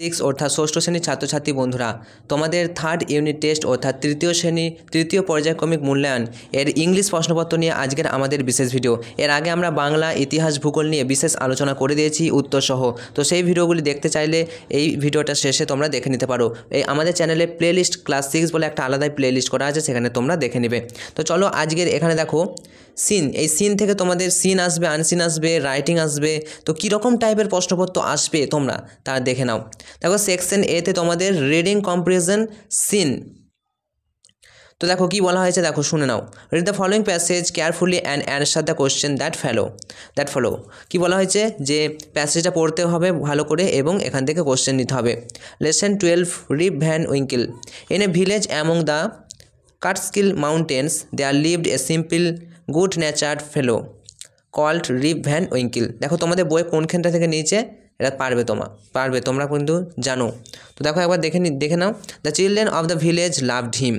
Six অর্থাৎ ষষ্ঠ শ্রেণীর ছাত্রছাত্রী বন্ধুরা, তোমাদের থার্ড ইউনিট টেস্ট অর্থাৎ তৃতীয় পর্যায়ক্রমিক মূল্যায়ন এর ইংলিশ প্রশ্নপত্র নিয়ে আজকের আমাদের বিশেষ ভিডিও। এর আগে আমরা বাংলা, ইতিহাস, ভূগোল নিয়ে বিশেষ আলোচনা করে দিয়েছি উত্তরসহ। তো সেই ভিডিওগুলি দেখতে চাইলে এই ভিডিওটা শেষে তোমরা দেখে নিতে পারো। এই আমাদের চ্যানেলে প্লেলিস্ট ক্লাস 6 বলে একটা আলাদাই প্লেলিস্ট করা আছে, সেখানে তোমরা দেখে নেবে। তো চলো আজকের এখানে দেখো সিন, এই সিন থেকে তোমাদের সিন আসবে, আনসিন আসবে, রাইটিং আসবে। তো কীরকম টাইপের প্রশ্নপত্র আসবে তোমরা তা দেখে নাও। দেখো সেকশন এতে তোমাদের রিডিং কম্প্রিহেনশন সিন। তো দেখো কি বলা হয়েছে, দেখো শুনে নাও। Read the following passage carefully and answer the question that follow. কি বলা হয়েছে যে প্যাসেজটা পড়তে হবে ভালো করে এবং এখান থেকে কোশ্চেন নিতে হবে। Lesson 12, Rip Van Winkle. In a village among the Catskill mountains there lived a simple good natured fellow called Rip Van Winkle. দেখো তোমাদের বই কোনখানটা থেকে নিয়েছে, এটা পারবে তোমরা কিন্তু জানো। তো দেখো একবার দেখে নাও। The children of the village loved him.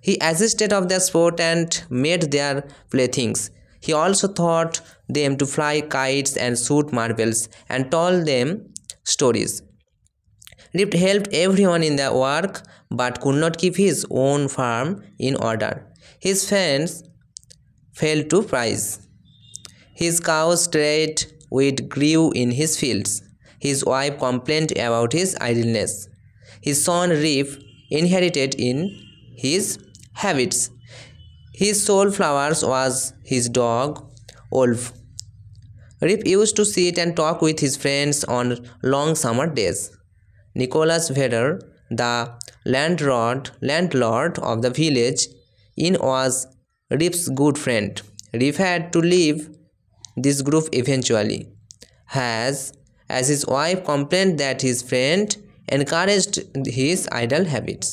He assisted of the sport and made their playthings. He also taught them to fly kites and shoot marbles and told them stories. Rip helped everyone in the work but could not keep his own farm in order. His friends fell to price. His cows strayed weed grew in his fields. His wife complained about his idleness. His son Rip inherited in his habits. His sole flowers was his dog Wolf. Rip used to sit and talk with his friends on long summer days. Nicholas Vedder, the landlord of the village inn, was Rip's good friend. Rip had to leave this group eventually, as his wife complained that his friend encouraged his idle habits.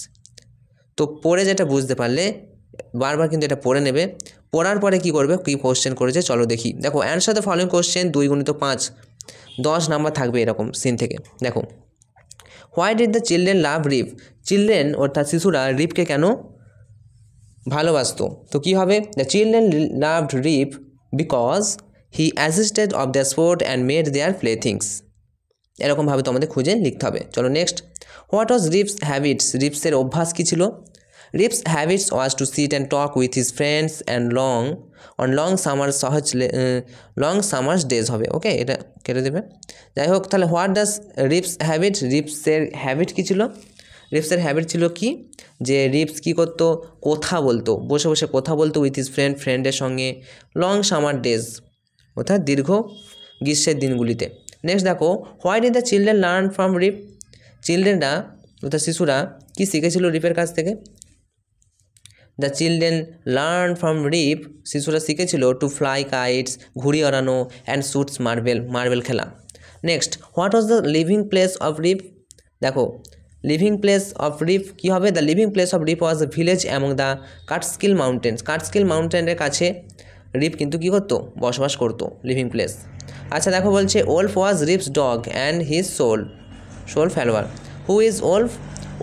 তো পড়ে যেটা বুঝতে পারলে বারবার কিন্তু এটা পড়ে নেবে। পড়ার পরে কি করবে, কি কোশ্চেন করেছে চলো দেখি। দেখো answer the following question 2 × 5, 10 number থাকবে এরকম সিন থেকে। দেখো why did the children love Rip. Children অর্থাৎ শিশুরা রিপকে কেন ভালোবাসতো। তো কী হবে, the children loved Rip because he assisted of the sport and made their playthings. এরকমভাবে তোমাদের খুঁজে লিখতে হবে। চলো next. What was Rip's habits. রিপসের অভ্যাস কী ছিল। Rip's habits was to sit and talk with his friends and long summers days হবে। ওকে, এটা কেটে দেবে। যাই হোক, তাহলে হোয়াট ডাজ রিপস হ্যাবিট। রিপসের হ্যাবিট কী ছিল। রিপসের হ্যাবিট ছিল কি, যে রিপস কী করতো, কথা বলতো, বসে বসে কথা বলতো উইথ হিজ ফ্রেন্ডের সঙ্গে। লং সামার ডেজ অর্থাৎ দীর্ঘ গ্রীষ্মের দিনগুলিতে। নেক্সট দেখো, why did the children learn from Rip. চিলড্রেনরা অর্থাৎ শিশুরা কী শিখেছিল রিপের কাছ থেকে। The children learn from Rip, শিশুরা শিখেছিল টু ফ্লাই কাইটস, ঘুড়ি ওড়ানো, অ্যান্ড শুটস মার্বেল খেলা। Next, what was the living place of Rip. দেখো লিভিং প্লেস অফ রিপ কী হবে, the living place of Rip was the village among the Catskill mountains. Catskill মাউন্টেনের কাছে Rip কিন্তু কী করতো, বসবাস করতো, লিভিং প্লেস। আচ্ছা দেখো বলছে, Wolf was Rip's dog and his sole follower. Who is Wolf.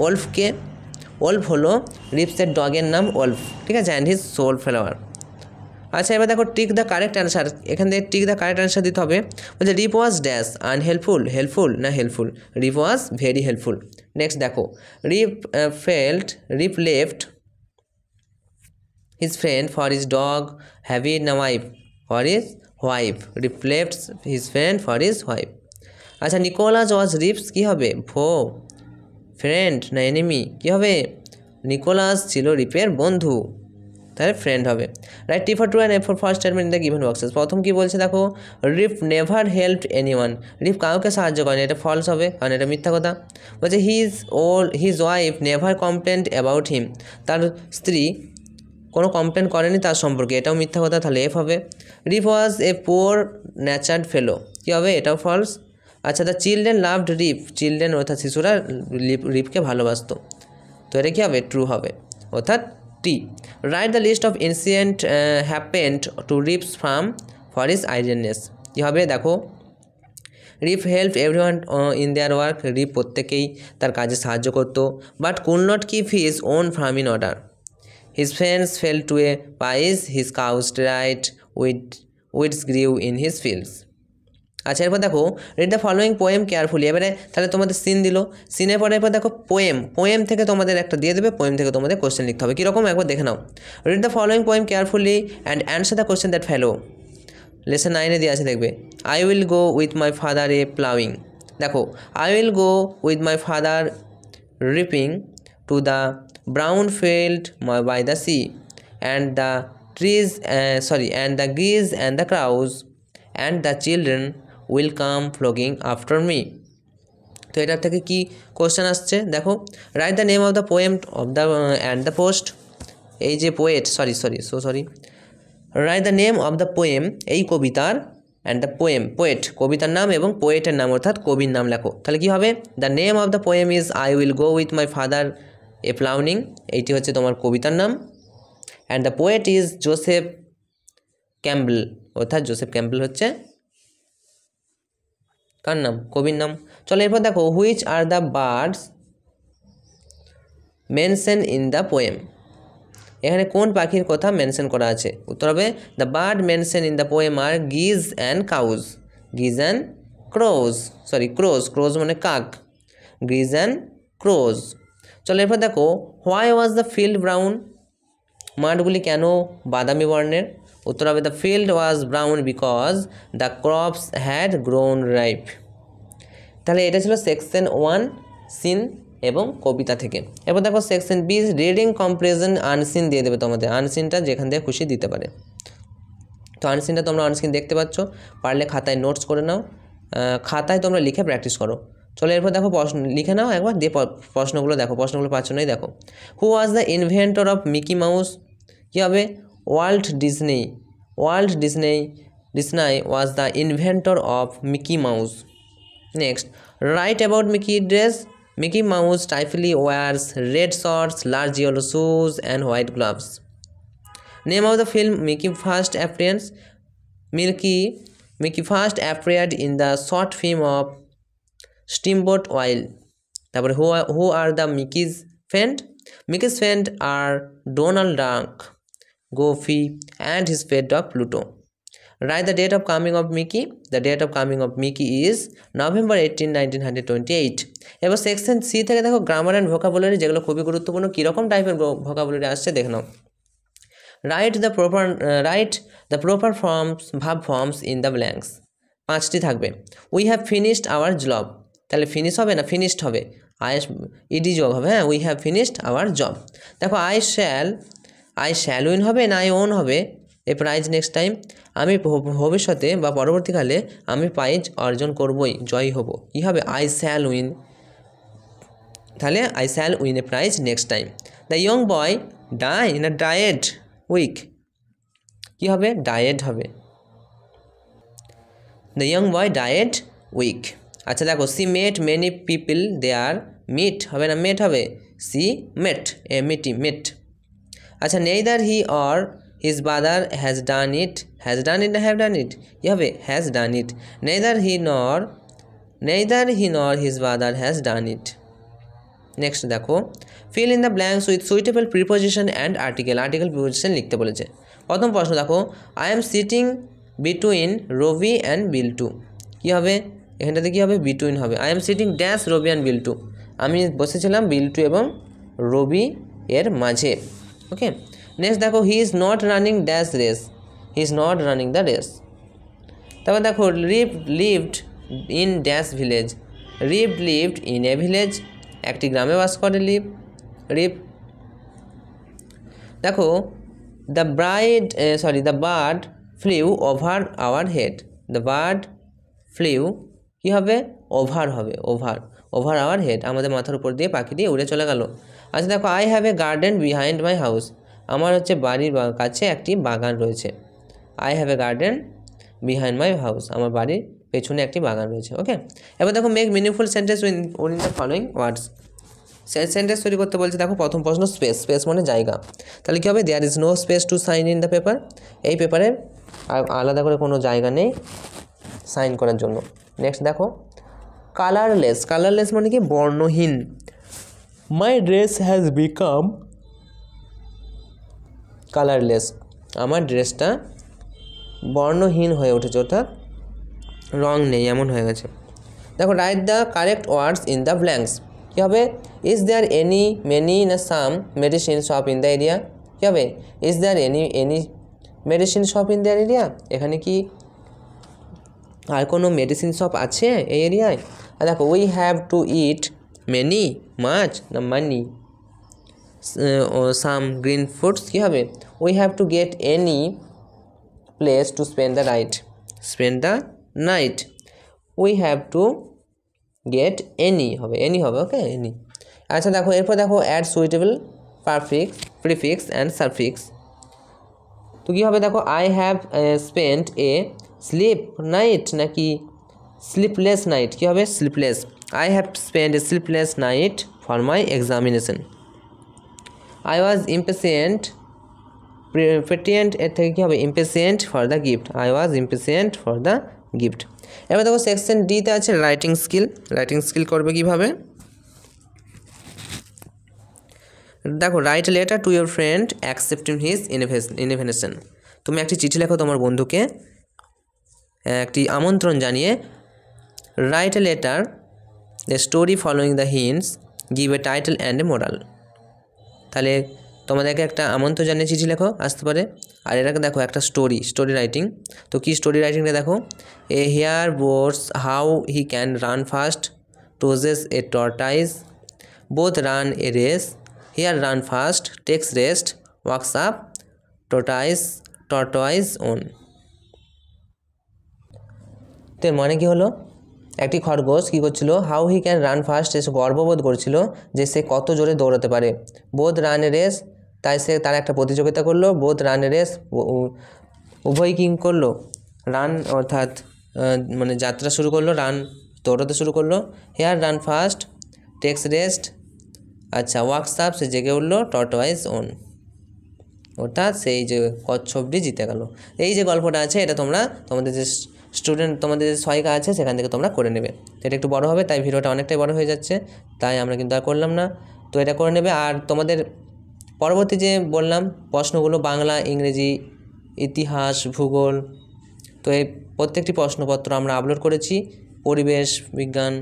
ওলফকে, ওলফ হলো রিপসের ডগের নাম ওলফ, ঠিক আছে, অ্যান্ড হিজ সোল ফেলোয়ার। আচ্ছা এবার দেখো টিক দ্য কারেক্ট অ্যান্সার। এখান থেকে টিক দ্য কারেক্ট অ্যান্সার দিতে হবে। বলছে Rip was dash unhelpful, helpful না helpful. Rip was very helpful. Next দেখো, Rip left his friend for his dog heavy না wife for his wife. Rip left his friend for his wife. আচ্ছা Nicholas was Rip's কী হবে, friend না enemy, কী হবে, Nicolas ছিল রিপের বন্ধু, তাহলে ফ্রেন্ড হবে। Write T for true and F for first statement in the given boxes. প্রথম কী বলছে দেখো, রিপ নেভার হেল্পড এনিওয়ান। রিপ কাউকে সাহায্য করেনি, এটা ফলস হবে কারণ এটা মিথ্যা কথা। বলছে his wife never complained about him. তার স্ত্রী কোনো কমপ্লেন করেনি তার সম্পর্কে, এটাও মিথ্যা কথা, তাহলে এফ হবে। রিপ ওয়াজ এ পোর ন্যাচার্ড ফেলো, কী হবে, এটাও ফলস। আচ্ছা the children loved Rip. Children অর্থাৎ শিশুরা রিপকে ভালোবাসতো, তো এটা কী হবে, ট্রু হবে, অর্থাৎ T. Write the list of incident happened to Rip's farm for his idleness. কী হবে দেখো, Rip help everyone in their work. রিপ প্রত্যেকেই তার কাজে সাহায্য করতো, but could not keep his own farm in order. His friends fell to a pies, his cows dried weeds grew in his fields. আচ্ছা এরপর দেখো read the following poem carefully. এবারে তাহলে তোমাদের সিন দিল, সিনের পরে এরপর দেখো পোয়েম থেকে তোমাদের একটা দিয়ে দেবে, পোয়েম থেকে তোমাদের কোশ্চেন লিখতে হবে। কীরকম একবার দেখে নাও। Read the following poem carefully and answer the question that follow. Lesson 9-এ দিয়ে আছে দেখবে, I will go with my father a ploughing. দেখো I will go with my father reaping to the brown field by the sea and the trees and the geese and the crows and the children will come flocking after me. তো এটার থেকে কি question আসছে দেখো, write the name of the poem of the and the post. এই যে poet write the name of the poem, এই কবিতার, অ্যান্ড দ্য পোয়েট কবিতার নাম এবং পোয়েটের নাম অর্থাৎ কবির নাম লেখো। তাহলে কি হবে, the name of the poem is I will go with my father a ploughing, এইটি হচ্ছে তোমার কবিতার নাম। And the poet is Joseph Campbell, অর্থাৎ জোসেফ ক্যাম্পবেল হচ্ছে কার নাম, কবির নাম। চলো এরপর দেখো, which are the birds mention in the poem. এখানে কোন পাখির কথা মেনশন করা আছে, উত্তর হবে the bird mention in the poem are geese and cows, geese and ক্রোজ মানে কাক, গিজ অ্যান্ড ক্রোজ। চলো এরপর দেখো, why was the field brown, মাঠগুলি কেন বাদামি বর্ণের, উত্তর হবে the field was brown because the crops had grown ripe. তাহলে এটা ছিল সেকশন 1 সিন এবং কবিতা থেকে। এরপর দেখো section be reading comparison unseen দিয়ে দেবে তোমাদের, আনসিনটা যেখান থেকে খুশি দিতে পারে। তো আনসিনটা তোমরা অনস্ক্রিন দেখতে পাচ্ছ, পারলে খাতায় নোটস করে নাও, খাতায় তোমরা লিখে প্র্যাকটিস করো। চলো এরপর দেখো প্রশ্ন লিখে নাও একবার, দিয়ে প্রশ্নগুলো দেখো, প্রশ্নগুলো পাচ্ছ নাই দেখো। Who was the inventor of Mickey Mouse, কী হবে Walt Disney was the inventor of Mickey Mouse. Next, write about Mickey dress, Mickey Mouse typically wears red shorts, large yellow shoes and white gloves. Name of the film Mickey first appearance. Mickey first appeared in the short film of Steamboat Willie. তারপরে who are the Mickey's friend? Mickey's friend are Donald Duck, Goofy and his pet dog Pluto. Write the date of coming of Mickey. The date of coming of Mickey is November 18, 1928. এবার section C থেকে দেখো grammar and vocabulary, যেগুলো খুবই গুরুত্বপূর্ণ। কীরকম টাইপের vocabulary আসছে দেখে নাও। রাইট দ্য প্রপার ফর্মস, ভাব ফর্মস ইন দ্য ব্ল্যাঙ্কস। 5টি থাকবে। We have finished hour job, তাহলে ফিনিশ হবে না ফিনিশড হবে, ইডি জব হবে, হ্যাঁ we have finished hour job. দেখো আই শ্যাল উইন হবে না আই ওন হবে এ প্রাইজ নেক্সট টাইম, আমি ভবিষ্যতে বা পরবর্তীকালে আমি প্রাইজ অর্জন করবই, জয়ী হব, কী হবে আই শ্যাল উইন, তাহলে I shall win a prize next time. The young boy die না ডায়েড উইক, কী হবে ডায়েড হবে, the young boy died weak. আচ্ছা দেখো, she met many people there, meet হবে না মেট হবে, সি মেট মেট। আচ্ছা, neither he or his brother has done it না have done it, কি হবে has done it, neither he nor his brother has done it. Next দেখো, fill in the blanks with suitable preposition and article preposition লিখতে বলেছে। প্রথম প্রশ্ন দেখো, I am sitting between Robbie and Biltu, কি হবে এখানটাতে, কি হবে between হবে, I am sitting dash Robbie and Biltu, আমি বসেছিলাম বিল্টু এবং রবি এর মাঝে। ওকে, নেক্সট দেখো, he is not running dash race, he is not running the race. তারপর দেখো, lived in dash village, lived in a village, একটি গ্রামে বাস করে রিপ। দেখো, the bird flew over our head, the bird flew কী হবে ওভার হবে, ওভার আওয়ার হেড, আমাদের মাথার উপর দিয়ে পাখিটি উড়ে চলে গেল। আচ্ছা দেখো, I have a garden behind my house, আমার হচ্ছে বাড়ির কাছে একটি বাগান রয়েছে, I have a garden behind my house, আমার বাড়ির পেছনে একটি বাগান রয়েছে। ওকে, এবার দেখো, make meaningful sentence win the following words. Sentence তৈরি করতে বলছে। দেখো প্রথম প্রশ্ন, স্পেস মানে জায়গা, তাহলে কী হবে there is no space to sign in the paper, এই পেপারে আলাদা করে কোনো জায়গা নেই সাইন করার জন্য। নেক্সট দেখো, কালারলেস মানে কি বর্ণহীন, my dress has become colourless, আমার ড্রেসটা বর্ণহীন হয়ে উঠেছে, অর্থাৎ রং নেই এমন হয়ে গেছে। দেখো write the correct words in the blanks. কী হবে? ইজ দেয়ার এনি মেনি না some medicine shop in the area? কী হবে? Is there any medicine shop in the area? এখানে কি আর কোনো মেডিসিন শপ আছে এই এরিয়ায়? আর দেখো we have to eat many much না মানি সাম গ্রিন ফুডস? কী হবে? We have to get any place to spend the night. We have to get any হবে, ওকে, এনি। আচ্ছা দেখো এরপর দেখো add suitable prefix and suffix. তো কী হবে? দেখো I have spent a sleep night নাকি স্লিপলেস নাইট? কী হবে? Sleepless. I have spent a sleepless night for my examination. I was impatient পেটিয়েন্ট, এর থেকে কী হবে? Impatient for the gift. I was impatient for the gift. এবার দেখো section ডিতে আছে রাইটিং স্কিল করবে কীভাবে? দেখো write a letter to your friend accepting his invitation. তুমি একটি চিঠি লেখো তোমার বন্ধুকে একটি আমন্ত্রণ জানিয়ে। Write a letter the story following the hints give a title and a moral. তাহলে তোমাদেরকে একটা আমন্ত্রণ জানিয়ে চিঠি লেখো আসতে পারে। আর এটাকে দেখো একটা স্টোরি রাইটিং। তো কি স্টোরি রাইটিংটা দেখো? A hare boasts how he can run fast teases a tortoise both run a race hare run fast takes rest works up tortoise won. তো এর মানে কী হলো? একটি খরগোশ কী করছিল? How he can run fast, সে গর্ববোধ করছিল যে সে কত জোরে দৌড়াতে পারে। বোথ রান এ রেস, তাই সে তার একটা প্রতিযোগিতা করলো। বোথ রান এ রেস, উভয় কী করলো? রান অর্থাৎ মানে যাত্রা শুরু করলো, রান দৌড়াতে শুরু করলো। Hare run fast takes rest, আচ্ছা ওয়ার্কস আপ, সে জেগে উঠলো। টর্টয়েজ ওন, অর্থাৎ সেই যে কচ্ছপটি জিতে গেল। এই যে গল্পটা আছে এটা তোমরা তোমাদের যে তোমাদের যে সহায়িকা আছে সেখান থেকে তোমরা করে নেবে। তো এটা একটু বড় হবে, তাই ভিডিওটা অনেকটাই বড় হয়ে যাচ্ছে, তাই আমরা কিন্তু আর করলাম না। তো এটা করে নেবে। আর তোমাদের পরবর্তী যে বললাম প্রশ্নগুলো বাংলা, ইংরেজি, ইতিহাস, ভূগোল, তো এই প্রত্যেকটি প্রশ্নপত্র আমরা আপলোড করেছি। পরিবেশ বিজ্ঞান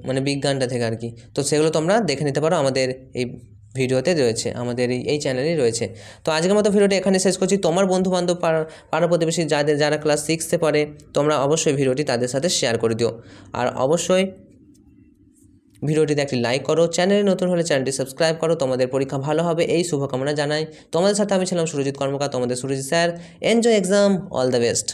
মানে বিজ্ঞানটা থেকে আর কি। তো সেগুলো তোমরা দেখে নিতে পারো, আমাদের এই ভিডিওতে রয়েছে, আমাদের এই চ্যানেলেই রয়েছে। তো আজকের মতো ভিডিওটা এখানে শেষ করছি। তোমার বন্ধুবান্ধব পাড়া প্রতিবেশী যারা ক্লাস 6-এ পড়ে তোমরা অবশ্যই ভিডিওটি তাদের সাথে শেয়ার করে দিও। আর অবশ্যই ভিডিওটিতে একটি লাইক করো, চ্যানেলে নতুন হলে চ্যানেলটি সাবস্ক্রাইব করো। তোমাদের পরীক্ষা ভালো হবে এই শুভকামনা জানাই। তোমাদের সাথে আমি ছিলাম সুরজিৎ কর্মকার, তোমাদের Surajit sir. Enjoy exam, all the best.